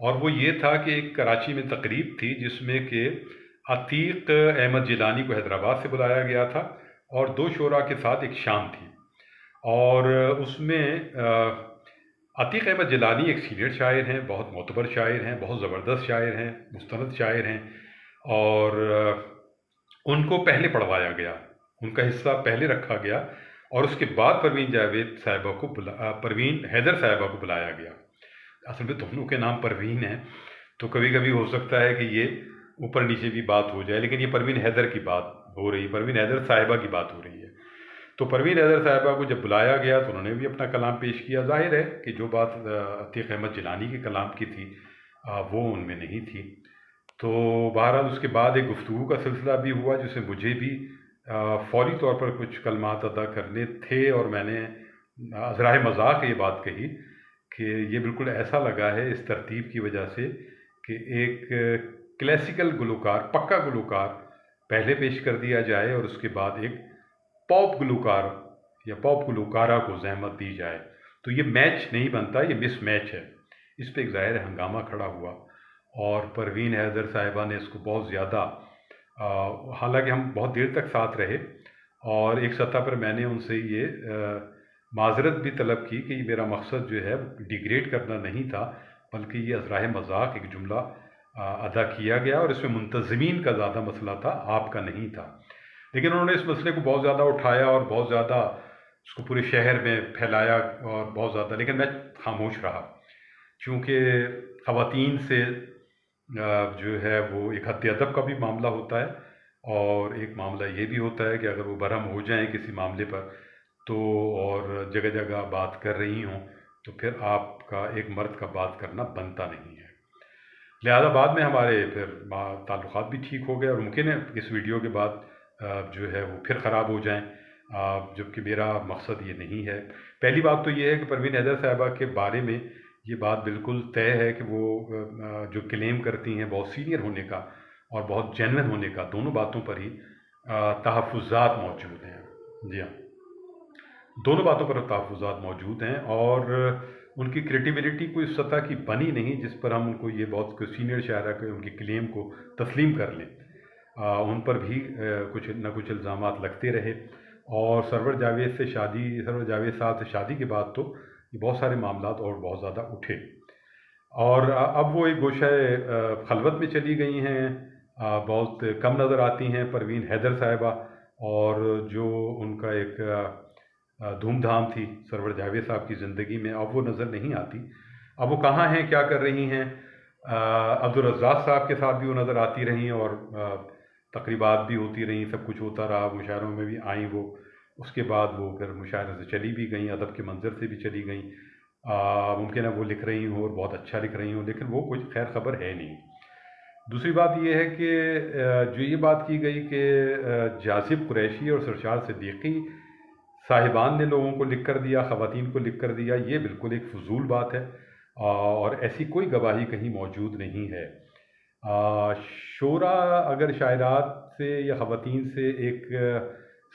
اور وہ یہ تھا کہ ایک کراچی میں تقریب تھی جس میں کہ عتیق احمد جیلانی کو حیدرآباد سے بلایا گیا تھا، اور دو شعراء کے ساتھ ایک شام تھی، اور اس میں عتیق احمد جیلانی ایک سینئر شاعر ہیں، بہت معتبر شاعر ہیں، بہت زبردست شاعر ہیں، مستند شاعر ہیں، اور ان کو پہلے پڑھوایا گیا، ان کا حصہ پہلے رکھا گیا، اور اس کے بعد پروین جاوید صاحبہ کو پروین حیدر صاحبہ کو بلایا گیا۔ اصل میں دونوں کے نام پروین ہیں، تو کبھی کبھی ہو سکتا ہے کہ یہ اوپر نیچے بھی بات ہو جائے، لیکن یہ پروین حیدر کی بات ہو رہی ہے، پروین حیدر صاحبہ کی بات ہو رہی ہے۔ تو پروین حیدر صاحبہ کو جب بلایا گیا تو انہوں نے بھی اپنا کلام پیش کیا۔ ظاہر ہے کہ جو بات عتیق احمد جیلانی کے کلام کی تھی وہ ان میں نہیں تھی۔ تو بہرحال اس کے بعد ایک گفتگو کا سلسلہ بھی ہوا، جس میں مجھے بھی فوری طور پر کچھ کلمات ادا کرنے تھے، اور میں نے ذرائع مذاق یہ بات کہی کہ یہ بالکل ایسا لگا ہے اس ترتیب کی وجہ سے کہ ایک کلاسیکل گلوکار، پکا گلوکار پہلے پیش کر دیا جائے، اور اس کے بعد ایک پاپ گلوکار یا پاپ گلوکارہ کو زحمت دی جائے، تو یہ میچ نہیں بنتا، یہ مس میچ ہے۔ اس پہ ایک ظاہر ہنگامہ کھڑا ہوا، اور پروین حیدر صاحبہ نے اس کو بہت زیادہ حالانکہ ہم بہت دیر تک ساتھ رہے، اور ایک سطح پر میں نے ان سے یہ معذرت بھی طلب کی کہ یہ میرا مقصد جو ہے ڈیگریڈ کرنا نہیں تھا، بلکہ یہ ازراہ مذاق ایک جملہ ادا کیا گیا، اور اس میں منتظمین کا زیادہ مسئلہ تھا، آپ کا نہیں تھا۔ لیکن انہوں نے اس مسئلے کو بہت زیادہ اٹھایا اور بہت زیادہ اس کو پورے شہر میں پھیلایا، اور بہت زیادہ، لیکن میں خاموش رہا، چونکہ خواتین سے جو ہے وہ ایک حد ادب کا بھی معاملہ ہوتا ہے، اور ایک معاملہ یہ بھی ہوتا ہے کہ اگر وہ برہم ہو جائیں کسی معاملے پر تو، اور جگہ جگہ بات کر رہی ہوں، تو پھر آپ کا ایک مرد کا بات کرنا بنتا نہیں ہے۔ لہذا بعد میں ہمارے پھر تعلقات بھی ٹھیک ہو گئے، اور ممکن ہے اس ویڈیو کے بعد جو ہے وہ پھر خراب ہو جائیں، جبکہ میرا مقصد یہ نہیں ہے۔ پہلی بات تو یہ ہے کہ پروین حیدر صاحبہ کے بارے میں یہ بات بالکل طے ہے کہ وہ جو کلیم کرتی ہیں بہت سینئر ہونے کا اور بہت جینوئن ہونے کا، دونوں باتوں پر ہی تحفظات موجود ہیں۔ جی ہاں، دونوں باتوں پر تحفظات موجود ہیں، اور ان کی کریٹیبلٹی کوئی اس سطح کی بنی نہیں جس پر ہم ان کو یہ بہت سینئر شاعرہ کے ان کی کلیم کو تسلیم کر لیں۔ ان پر بھی کچھ نہ کچھ الزامات لگتے رہے، اور سرور جاوید صاحب سے شادی کے بعد تو یہ بہت سارے معاملات اور بہت زیادہ اٹھے، اور اب وہ ایک گوشہ خلوت میں چلی گئی ہیں، بہت کم نظر آتی ہیں پروین حیدر صاحبہ، اور جو ان کا ایک دھوم دھام تھی سرور جاوید صاحب کی زندگی میں، اب وہ نظر نہیں آتی۔ اب وہ کہاں ہیں، کیا کر رہی ہیں؟ عبدالرزاق صاحب کے ساتھ بھی وہ نظر آتی رہیں، اور تقریبات بھی ہوتی رہیں، سب کچھ ہوتا رہا، مشاعروں میں بھی آئیں وہ، اس کے بعد وہ پھر مشاعرے سے چلی بھی گئیں، ادب کے منظر سے بھی چلی گئیں۔ ممکن ہے وہ لکھ رہی ہوں اور بہت اچھا لکھ رہی ہوں، لیکن وہ کچھ خیر خبر ہے نہیں۔ دوسری بات یہ ہے کہ جو یہ بات کی گئی کہ جاذب قریشی اور سرشار صدیقی صاحبان نے لوگوں کو لکھ کر دیا، خواتین کو لکھ کر دیا، یہ بالکل ایک فضول بات ہے، اور ایسی کوئی گواہی کہیں موجود نہیں ہے۔ شعراء اگر شاعرات سے یا خواتین سے ایک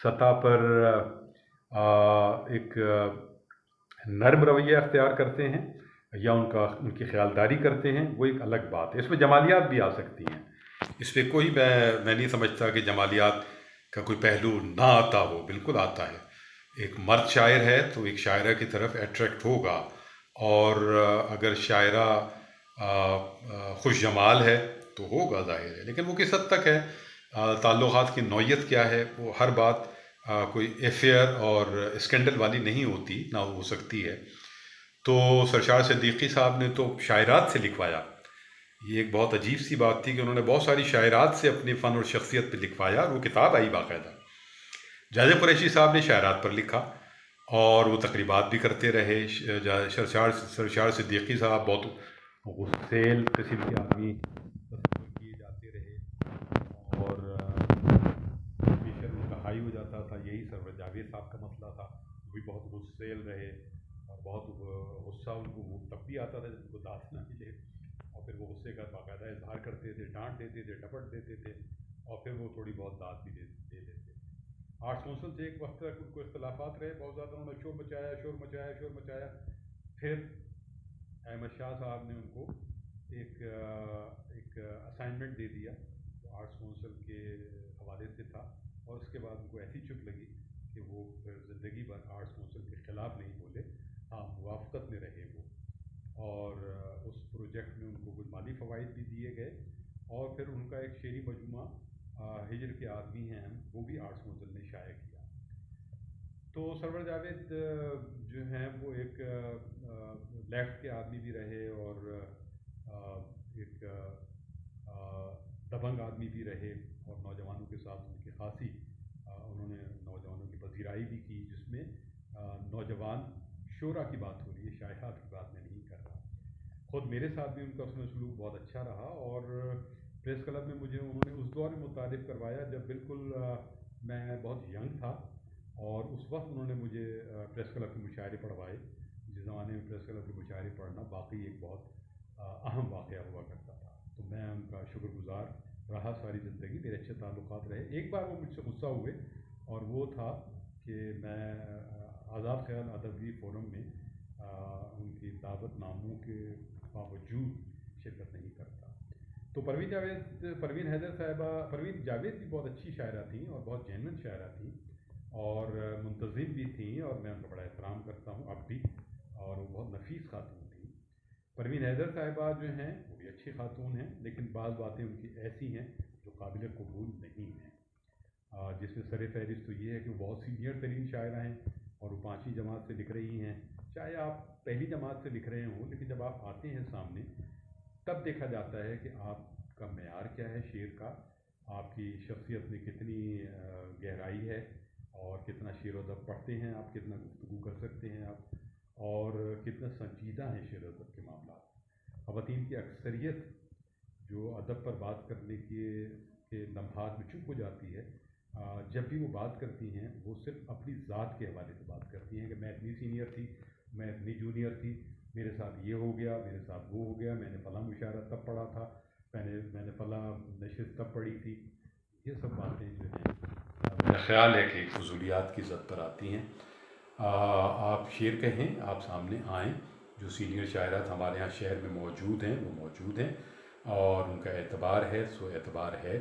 سطح پر ایک نرم رویہ اختیار کرتے ہیں یا ان کی خیالداری کرتے ہیں، وہ ایک الگ بات ہے، اس میں جمالیات بھی آ سکتی ہیں، اس پہ کوئی میں نہیں سمجھتا کہ جمالیات کا کوئی پہلو نہ آتا ہو، بالکل آتا ہے۔ ایک مرد شاعر ہے تو ایک شاعرہ کی طرف اٹریکٹ ہوگا، اور اگر شاعرہ خوش جمال ہے تو ہوگا، ظاہر ہے، لیکن وہ کس حد تک ہے، تعلقات کی نوعیت کیا ہے، وہ ہر بات کوئی افیئر اور اسکینڈل والی نہیں ہوتی، نہ ہو سکتی ہے۔ تو سرشار صدیقی صاحب نے تو شاعرات سے لکھوایا، یہ ایک بہت عجیب سی بات تھی کہ انہوں نے بہت ساری شاعرات سے اپنے فن اور شخصیت پہ لکھوایا، اور وہ کتاب آئی باقاعدہ۔ جاذب قریشی صاحب نے شاعرات پر لکھا، اور وہ تقریبات بھی کرتے رہے۔ سرشار صدیقی صاحب بہت غسیل قسم کے آدمی کیے جاتے رہے، اور پریشر ان کا ہائی ہو جاتا تھا، یہی سرور جاوید صاحب کا مسئلہ تھا، وہ بھی بہت غسیل رہے، اور بہت غصہ ان کو تب بھی آتا تھا جب ان کو دانت نہ ملے، اور پھر وہ غصے کا باقاعدہ اظہار کرتے تھے، ڈانٹ دیتے تھے، ڈپٹ دیتے تھے، اور پھر وہ تھوڑی بہت داد بھی دے دیتے۔ آرٹس کونسل سے ایک وقت تک ان کو اختلافات رہے بہت زیادہ، انہوں نے شور مچایا۔ پھر احمد شاہ صاحب نے ان کو ایک اسائنمنٹ دے دیا جو آرٹس کونسل کے حوالے سے تھا، اور اس کے بعد ان کو ایسی چپ لگی کہ وہ پھر زندگی بھر آرٹس کونسل کے خلاف نہیں بولے، ہاں موافقت میں رہے وہ، اور اس پروجیکٹ میں ان کو کچھ مالی فوائد بھی دیے گئے، اور پھر ان کا ایک شعری مجموعہ ہجر کے آدمی ہیں ہم، وہ بھی آرٹس کونسل نے شائع کیا۔ تو سرور جاوید جو ہیں وہ ایک لیفٹ کے آدمی بھی رہے، اور ایک دبنگ آدمی بھی رہے، اور نوجوانوں کے ساتھ ان کی خاصی انہوں نے نوجوانوں کی پذیرائی بھی کی، جس میں نوجوان شعراء کی بات ہو رہی ہے، شائعات کی بات میں نہیں کر رہا۔ خود میرے ساتھ بھی ان کا حسن سلوک بہت اچھا رہا، اور پریس کلب میں مجھے انہوں نے اس دور میں متعارف کروایا جب بالکل میں بہت ینگ تھا، اور اس وقت انہوں نے مجھے پریس کلب کے مشاعرے پڑھوائے، جس زمانے میں پریس کلب کے مشاعرے پڑھنا باقی ایک بہت اہم واقعہ ہوا کرتا تھا۔ تو میں ان کا شکر گزار رہا ساری زندگی، میرے اچھے تعلقات رہے۔ ایک بار وہ مجھ سے غصہ ہوئے، اور وہ تھا کہ میں آزاد خیال ادبی فورم میں ان کی دعوت ناموں کے باوجود شرکت نہیں کرتا۔ تو پروین حیدر صاحبہ، پروین جاوید بھی بہت اچھی شاعرہ تھیں، اور بہت جینوئن شاعرہ تھیں، اور منتظم بھی تھیں، اور میں ان کا بڑا احترام کرتا ہوں اب بھی، اور وہ بہت نفیس خاتون تھیں۔ پروین حیدر صاحبہ جو ہیں وہ بھی اچھی خاتون ہیں، لیکن بعض باتیں ان کی ایسی ہیں جو قابل قبول نہیں ہیں، جس میں سر فہرست تو یہ ہے کہ وہ بہت سینئر ترین شاعرہ ہیں، اور وہ 5ویں جماعت سے لکھ رہی ہیں۔ چاہے آپ پہلی جماعت سے لکھ رہے ہوں، لیکن جب آپ آتے ہیں سامنے تب دیکھا جاتا ہے کہ آپ کا معیار کیا ہے شعر کا، آپ کی شخصیت میں کتنی گہرائی ہے، اور کتنا شعر و ادب پڑھتے ہیں آپ، کتنا گفتگو کر سکتے ہیں آپ، اور کتنا سنجیدہ ہیں شعر و ادب کے معاملات۔ خواتین کی اکثریت جو ادب پر بات کرنے کے لمحات میں چپ ہو جاتی ہے، جب بھی وہ بات کرتی ہیں وہ صرف اپنی ذات کے حوالے سے بات کرتی ہیں کہ میں اتنی سینئر تھی، میں اتنی جونیئر تھی، میرے ساتھ یہ ہو گیا، میرے ساتھ وہ ہو گیا، میں نے فلاں مشاعرہ تب پڑھا تھا، میں نے فلاں نشست تب پڑھی تھی۔ یہ سب باتیں جو ہیں میرا خیال ہے کہ فضولیات کی زد پر آتی ہیں۔ آپ شعر کہیں، آپ سامنے آئیں، جو سینئر شاعرات ہمارے یہاں شہر میں موجود ہیں وہ موجود ہیں، اور ان کا اعتبار ہے، سو اعتبار ہے،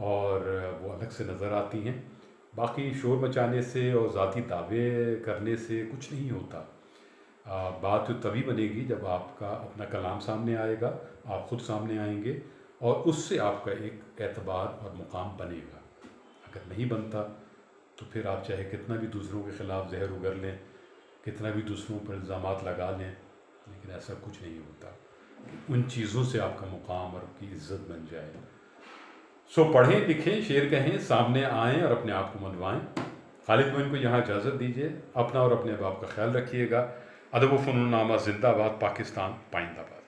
اور وہ الگ سے نظر آتی ہیں۔ باقی شور مچانے سے اور ذاتی دعوے کرنے سے کچھ نہیں ہوتا۔ بات تو تبھی بنے گی جب آپ کا اپنا کلام سامنے آئے گا، آپ خود سامنے آئیں گے، اور اس سے آپ کا ایک اعتبار اور مقام بنے گا۔ اگر نہیں بنتا تو پھر آپ چاہے کتنا بھی دوسروں کے خلاف زہر اگر لیں، کتنا بھی دوسروں پر الزامات لگا لیں، لیکن ایسا کچھ نہیں ہوتا کہ ان چیزوں سے آپ کا مقام اور آپ کی عزت بن جائے۔ سو پڑھیں، لکھیں، شعر کہیں، سامنے آئیں اور اپنے آپ کو منوائیں۔ خالد موئن کو یہاں اجازت دیجیے۔ اپنا اور اپنے باپ کا خیال رکھیے گا۔ ادب و فنون نامہ زندہ باد، پاکستان پائندہ باد۔